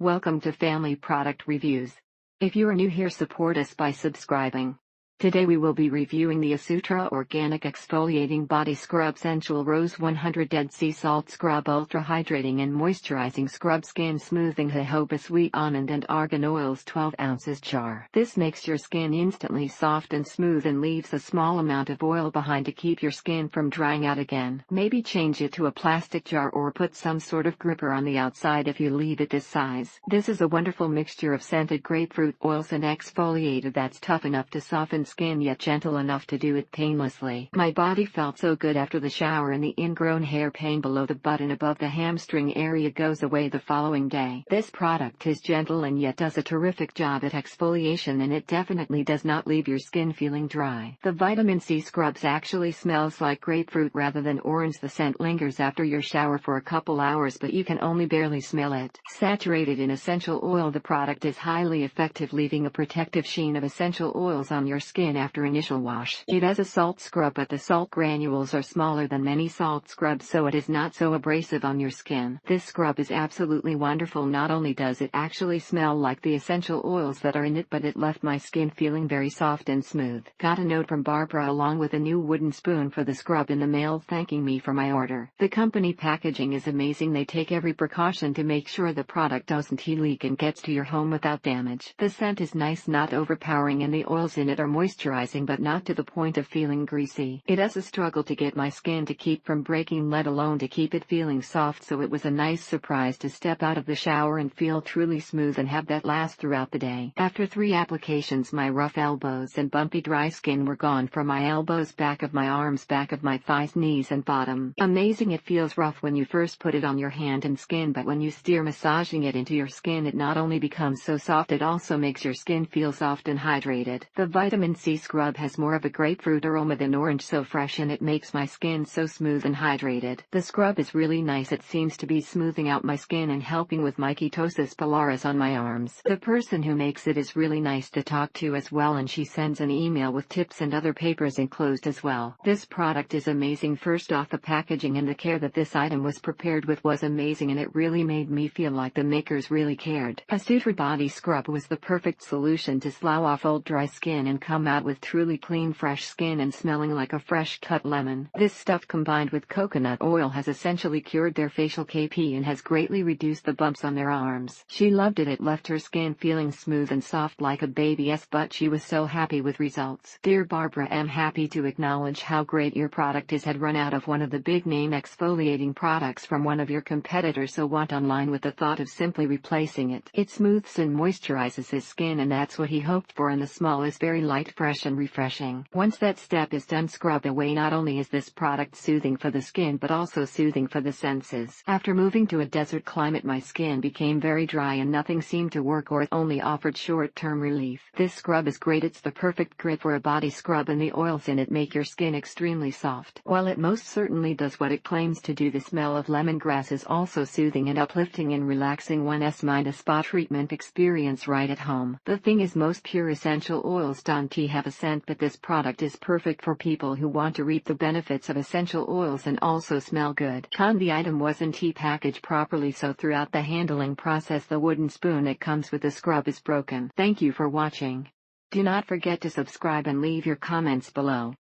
Welcome to Family Product Reviews. If you are new here, support us by subscribing. Today we will be reviewing the Asutra Organic Exfoliating Body Scrub Sensual Rose 100 Dead Sea Salt Scrub Ultra Hydrating and Moisturizing Scrub Skin Smoothing Jojoba Sweet Almond and Argan Oils 12 ounces jar. This makes your skin instantly soft and smooth and leaves a small amount of oil behind to keep your skin from drying out again. Maybe change it to a plastic jar or put some sort of gripper on the outside if you leave it this size. This is a wonderful mixture of scented grapefruit oils and exfoliator that's tough enough to soften skin yet gentle enough to do it painlessly. My body felt so good after the shower, and the ingrown hair pain below the butt and above the hamstring area goes away the following day. This product is gentle and yet does a terrific job at exfoliation, and it definitely does not leave your skin feeling dry. The vitamin C scrubs actually smells like grapefruit rather than orange. The scent lingers after your shower for a couple hours, but you can only barely smell it. Saturated in essential oil, the product is highly effective, leaving a protective sheen of essential oils on your skin after initial wash. It has a salt scrub, but the salt granules are smaller than many salt scrubs, so it is not so abrasive on your skin. This scrub is absolutely wonderful. Not only does it actually smell like the essential oils that are in it, but it left my skin feeling very soft and smooth. Got a note from Barbara along with a new wooden spoon for the scrub in the mail thanking me for my order. The company packaging is amazing. They take every precaution to make sure the product doesn't leak and gets to your home without damage. The scent is nice, not overpowering, and the oils in it are moisturizing but not to the point of feeling greasy. It has a struggle to get my skin to keep from breaking, let alone to keep it feeling soft, so it was a nice surprise to step out of the shower and feel truly smooth and have that last throughout the day. After 3 applications, my rough elbows and bumpy dry skin were gone from my elbows, back of my arms, back of my thighs, knees and bottom. Amazing. It feels rough when you first put it on your hand and skin, but when you steer massaging it into your skin, it not only becomes so soft, it also makes your skin feel soft and hydrated. The vitamin C scrub has more of a grapefruit aroma than orange, so fresh, and it makes my skin so smooth and hydrated. The scrub is really nice. It seems to be smoothing out my skin and helping with my ketosis pilaris on my arms. The person who makes it is really nice to talk to as well, and she sends an email with tips and other papers enclosed as well. This product is amazing. First off, the packaging and the care that this item was prepared with was amazing, and it really made me feel like the makers really cared. Asutra body scrub was the perfect solution to slough off old dry skin and come out with truly clean, fresh skin and smelling like a fresh cut lemon. This stuff combined with coconut oil has essentially cured their facial KP and has greatly reduced the bumps on their arms. She loved it. It left her skin feeling smooth and soft like a baby's butt. She was so happy with results. Dear Barbara, I'm happy to acknowledge how great your product is. Had run out of one of the big name exfoliating products from one of your competitors, so went online with the thought of simply replacing it. It smooths and moisturizes his skin, and that's what he hoped for, and the smell is very light, fresh and refreshing. Once that step is done, scrub away. Not only is this product soothing for the skin but also soothing for the senses. After moving to a desert climate, my skin became very dry and nothing seemed to work, or it only offered short-term relief. This scrub is great. It's the perfect grip for a body scrub, and the oils in it make your skin extremely soft. While it most certainly does what it claims to do, the smell of lemongrass is also soothing and uplifting and relaxing one's mind. A spa treatment experience right at home. The thing is, most pure essential oils don't have a scent, but this product is perfect for people who want to reap the benefits of essential oils and also smell good. The item wasn't packaged properly, so throughout the handling process the wooden spoon that comes with the scrub is broken. Thank you for watching. Do not forget to subscribe and leave your comments below.